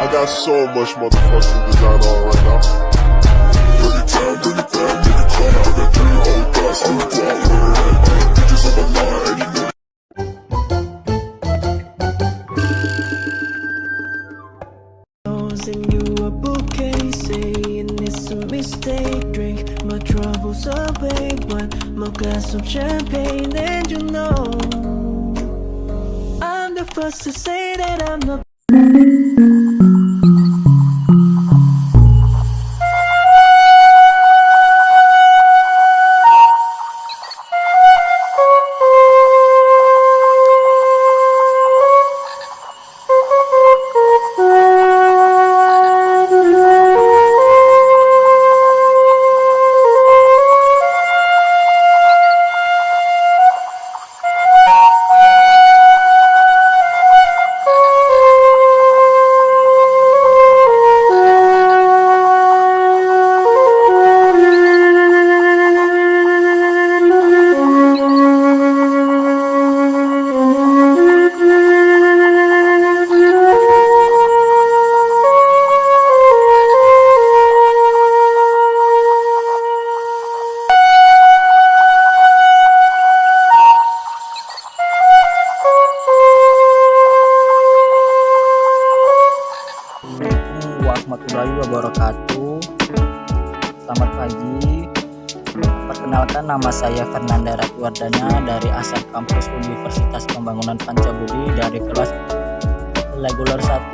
I got so much motherfucking design on right now. Bring it down, bring it down, make it come. I got 3 whole glass, I'm a block, bitches on my line, and you know. And you a bouquet, saying it's a mistake. Drink my troubles away, one more glass of champagne, and you know I'm the first to say that I'm not. Warahmatullahi wabarakatuh. Selamat pagi. Perkenalkan, nama saya Fernanda Ratwardana dari Asal Kampus Universitas Pembangunan Pancabudi dari kelas reguler 1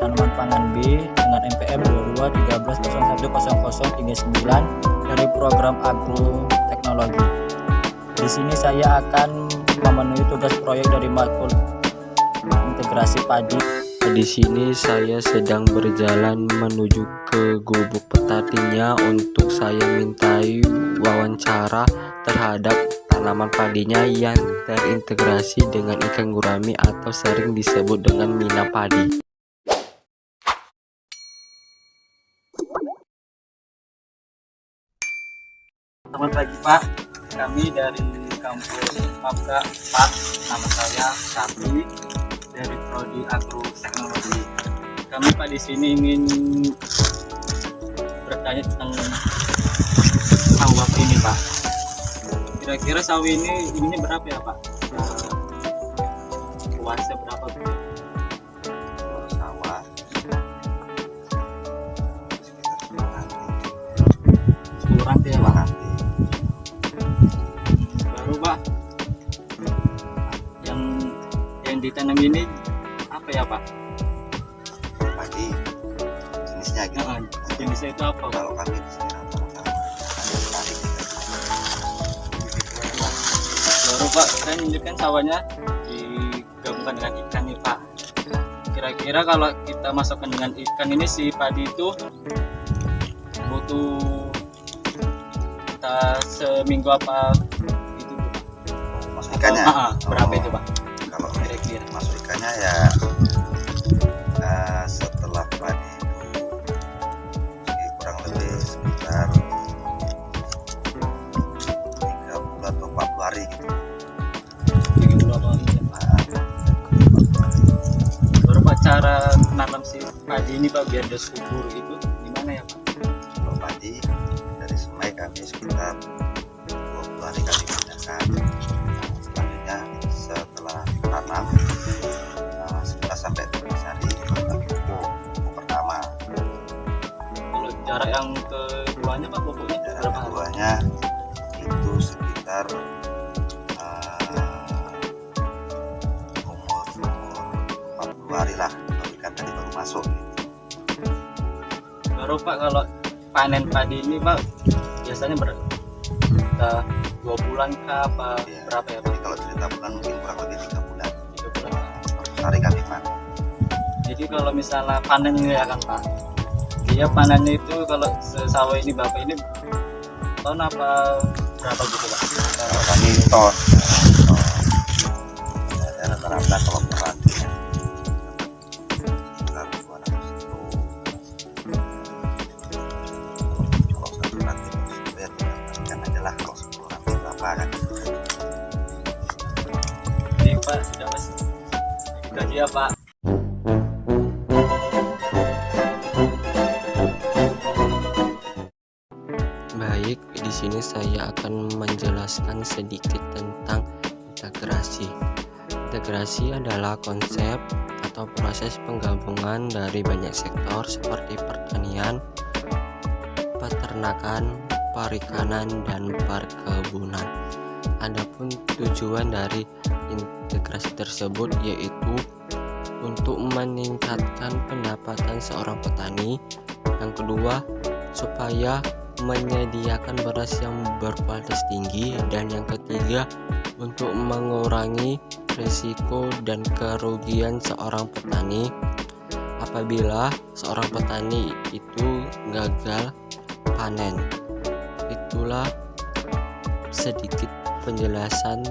tanaman pangan B dengan MPM 2213010039 dari program agroteknologi. Di sini saya akan memenuhi tugas proyek dari makul integrasi padi. Di sini saya sedang berjalan menuju ke gubuk petaninya untuk saya mintai wawancara terhadap tanaman padinya yang terintegrasi dengan ikan gurami atau sering disebut dengan mina padi. Selamat pagi Pak, kami dari kampus Mabga Pak, nama saya Sapi dari Prodi Agroteknologi. Kami Pak di sini ingin bertanya tentang sawah ini Pak. Kira-kira sawah ini ininya berapa ya Pak? Luasnya berapa? Kalau sawah sekitar 10 rantai ya Pak. Baru Pak, yang ditanam ini apa ya Pak? padi jenisnya gitu. Jenisnya itu apa Pak? Kalau kami di sini rata-rata padi Baru Pak, saya menunjukkan sawahnya digabungkan dengan ikan nih Pak. Kira-kira kalau kita masukkan dengan ikan ini, si padi itu butuh kita seminggu apa itu Pak? masuk ikannya. Berapa itu Pak? Kalau Kira-kira masuk ikannya ya setelah padi itu kurang lebih sekitar 30 atau 40 hari gitu. 30 apa gitu. Baru Pak, cara nanam si padi ini Pak biar dia subur itu gimana ya Pak? Kalau padi dari semai kami sekitar 20 hari kami pindahkan. Selanjutnya setelah tanam 11 sampai 12 hari bagi pupuk pertama. Kalau jarak yang keduanya Pak, pupuknya Jarak berapa hari? keduanya itu sekitar umur 40 hari lah, kalau ikan tadi baru masuk. Baru Pak, kalau panen padi ini Pak biasanya udah 2 bulan kah apa Ya, berapa ya Pak? jadi kalau cerita bulan mungkin kurang lebih 3 bulan. 3 bulan. 100 hari kami panen. Jadi kalau misalnya panen ini ya kan Pak, dia panennya itu kalau sawah ini Bapak ini tahun apa berapa gitu Pak? Kalau kami ton ya, rata-rata kalau per rantinya sekitar 200 kilo. Kalau satu ranti ya tinggal aja lah, kalau 10 ranti berapa kan. Jadi Pak sudah Mas, itu aja ya Pak. saya akan menjelaskan sedikit tentang integrasi. Integrasi adalah konsep atau proses penggabungan dari banyak sektor seperti pertanian, peternakan, perikanan, dan perkebunan. Adapun tujuan dari integrasi tersebut yaitu untuk meningkatkan pendapatan seorang petani, yang kedua supaya menyediakan beras yang berkualitas tinggi, dan yang ketiga untuk mengurangi risiko dan kerugian seorang petani apabila seorang petani itu gagal panen. Itulah sedikit penjelasan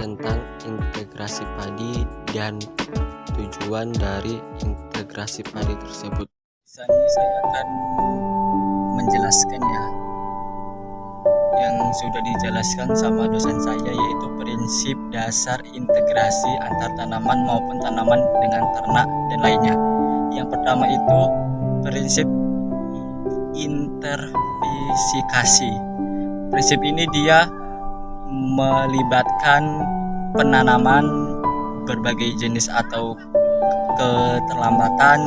tentang integrasi padi dan tujuan dari integrasi padi tersebut. Sini saya akan menjelaskan ya yang sudah dijelaskan sama dosen saya, yaitu prinsip dasar integrasi antar tanaman maupun tanaman dengan ternak dan lainnya. Yang pertama itu prinsip interfisikasi. Prinsip ini dia melibatkan penanaman berbagai jenis atau keterlambatan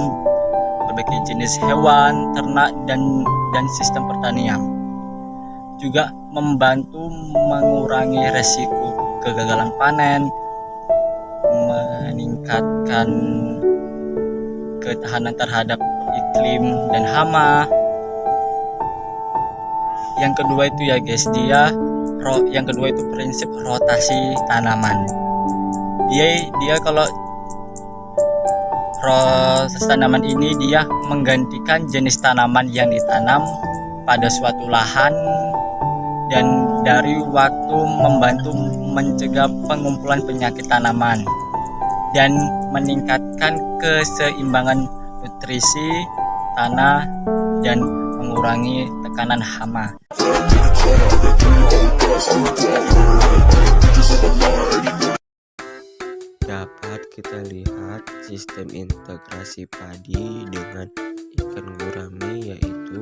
berbagai jenis hewan, ternak, dan sistem pertanian. Juga membantu mengurangi resiko kegagalan panen, meningkatkan ketahanan terhadap iklim dan hama. Yang kedua itu ya guys, yang kedua itu prinsip rotasi tanaman. Dia kalau proses tanaman ini dia menggantikan jenis tanaman yang ditanam pada suatu lahan, dan dari waktu membantu mencegah pengumpulan penyakit tanaman dan meningkatkan keseimbangan nutrisi tanah dan mengurangi tekanan hama. Dapat kita lihat sistem integrasi padi dengan ikan gurami, yaitu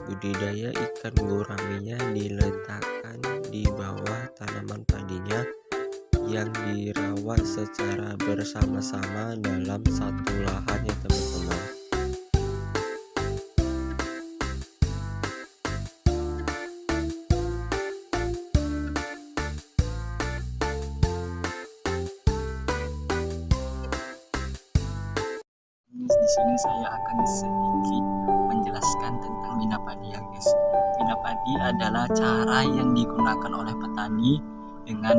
budidaya ikan guraminya diletakkan di bawah tanaman padinya yang dirawat secara bersama-sama dalam satu lahan ya teman-teman. Di sini saya akan sedikit menjelaskan tentang bina padi ya guys. Bina padi adalah cara yang digunakan oleh petani dengan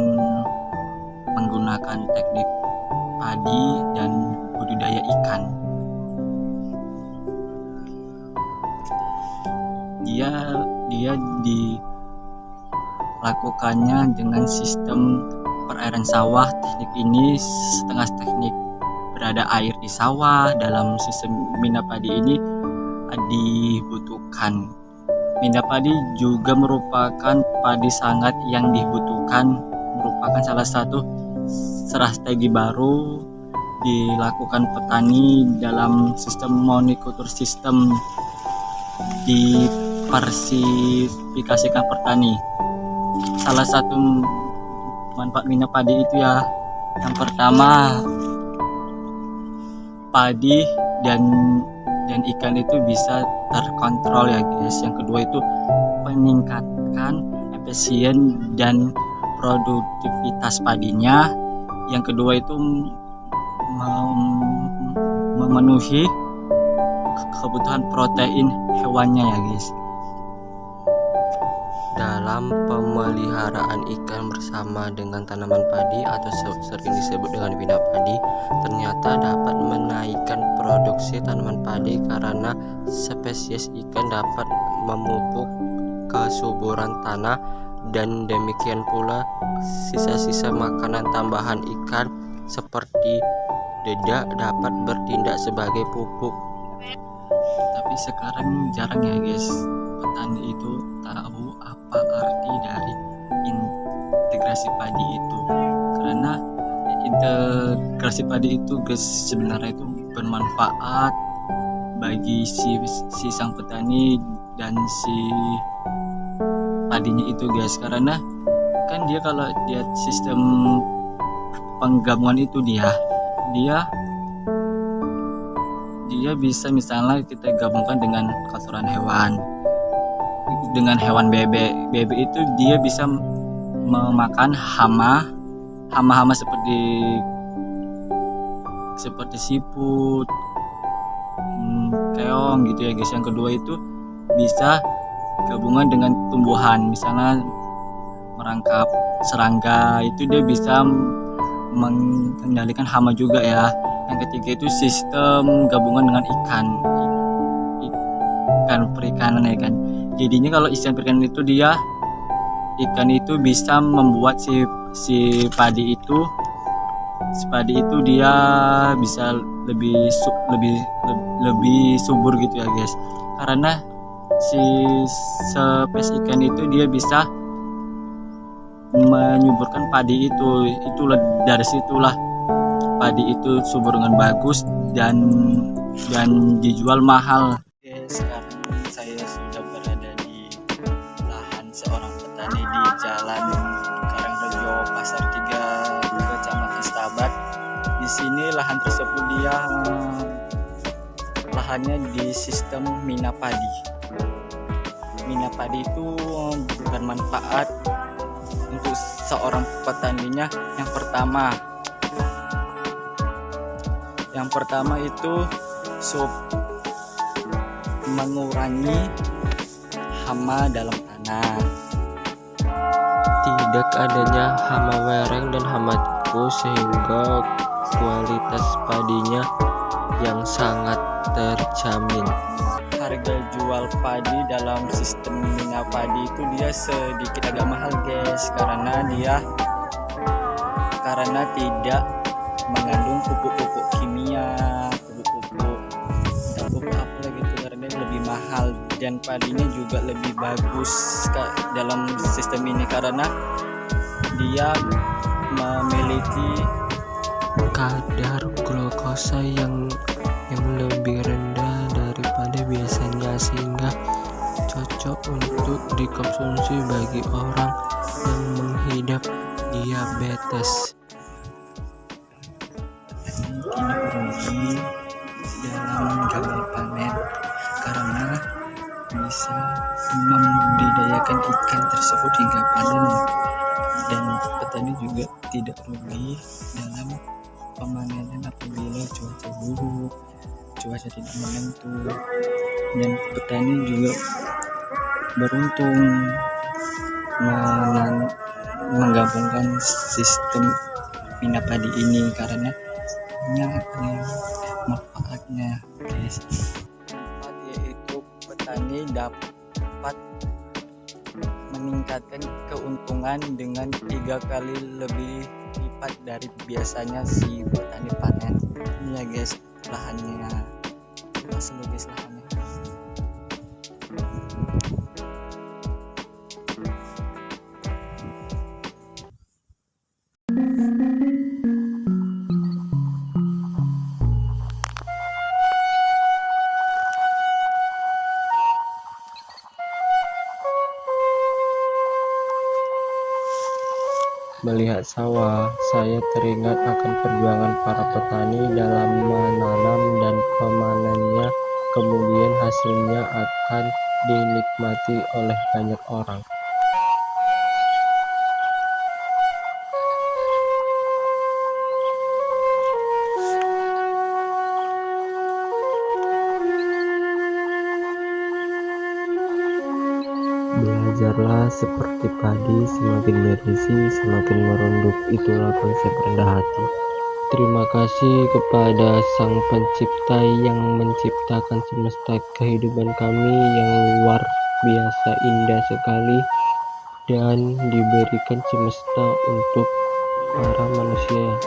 menggunakan teknik padi dan budidaya ikan. Dia dilakukannya dengan sistem perairan sawah. Teknik ini setengah teknik berada air di sawah. Dalam sistem bina padi ini dibutuhkan. Bina padi juga merupakan padi sangat yang dibutuhkan, merupakan salah satu strategi baru dilakukan petani dalam sistem monokultur, sistem diversifikasikan petani. Salah satu manfaat bina padi itu ya, yang pertama padi dan ikan itu bisa terkontrol ya guys. Yang kedua itu meningkatkan efisien dan produktivitas padinya. Yang kedua itu memenuhi kebutuhan protein hewannya ya guys. Dalam pemeliharaan ikan bersama dengan tanaman padi atau sering disebut dengan bina padi, ternyata dapat menaikkan produksi tanaman padi karena spesies ikan dapat memupuk kesuburan tanah, dan demikian pula sisa-sisa makanan tambahan ikan seperti dedak dapat bertindak sebagai pupuk. Tapi sekarang jarang ya guys petani itu tahu apa arti dari integrasi padi itu, karena integrasi padi itu guys sebenarnya itu bermanfaat bagi si sang petani dan si padinya itu guys, karena kan dia kalau lihat sistem penggabungan itu dia bisa misalnya kita gabungkan dengan kotoran hewan, dengan hewan bebek itu dia bisa memakan hama seperti siput, keong gitu ya guys. Yang kedua itu bisa gabungan dengan tumbuhan, misalnya merangkap serangga itu dia bisa mengendalikan hama juga ya. Yang ketiga itu sistem gabungan dengan ikan perikanan ya kan. Jadinya kalau ikan perikanan itu ikan itu bisa membuat si padi itu dia bisa lebih subur gitu ya guys, karena si spesies ikan itu dia bisa menyuburkan padi itulah dari situlah padi itu subur dengan bagus dan dijual mahal. Sekarang saya sudah berada di lahan seorang petani di Jalan Karangrejo, Pasar 3, Kecamatan Stabat. Di sini lahan tersebut lahannya di sistem mina padi. Mina padi itu bermanfaat untuk seorang petaninya. Yang pertama itu mengurangi hama dalam tanah. Tidak adanya hama wereng dan hama tikus sehingga kualitas padinya yang sangat terjamin. Harga jual padi dalam sistem mina padi itu dia sedikit agak mahal guys, karena tidak mengandung pupuk-pupuk kimia, pupuk apa lagi itu, karena lebih mahal. Dan padinya juga lebih bagus dalam sistem ini karena dia memiliki kadar glukosa yang lebih rendah daripada biasanya, sehingga cocok untuk dikonsumsi bagi orang yang mengidap diabetes. Tidak rugi dalam gagal panen karena bisa membudidayakan ikan tersebut hingga panen, dan petani juga tidak rugi dalam pemanenan apabila cuaca buruk, cuaca tidak menentu, dan petani juga beruntung menggabungkan sistem mina padi ini karena banyak manfaatnya guys. Yaitu petani dapat meningkatkan keuntungan dengan 3 kali lebih lipat dari biasanya si petani panen. Ini ya guys, lahannya luas guys, lahannya. Melihat sawah, saya teringat akan perjuangan para petani dalam menanam dan pemanennya, kemudian hasilnya akan dinikmati oleh banyak orang. Belajarlah seperti padi, semakin berisi, semakin merunduk. Itulah konsep rendah hati. Terima kasih kepada Sang Pencipta yang menciptakan semesta kehidupan kami yang luar biasa indah sekali, dan diberikan semesta untuk para manusia.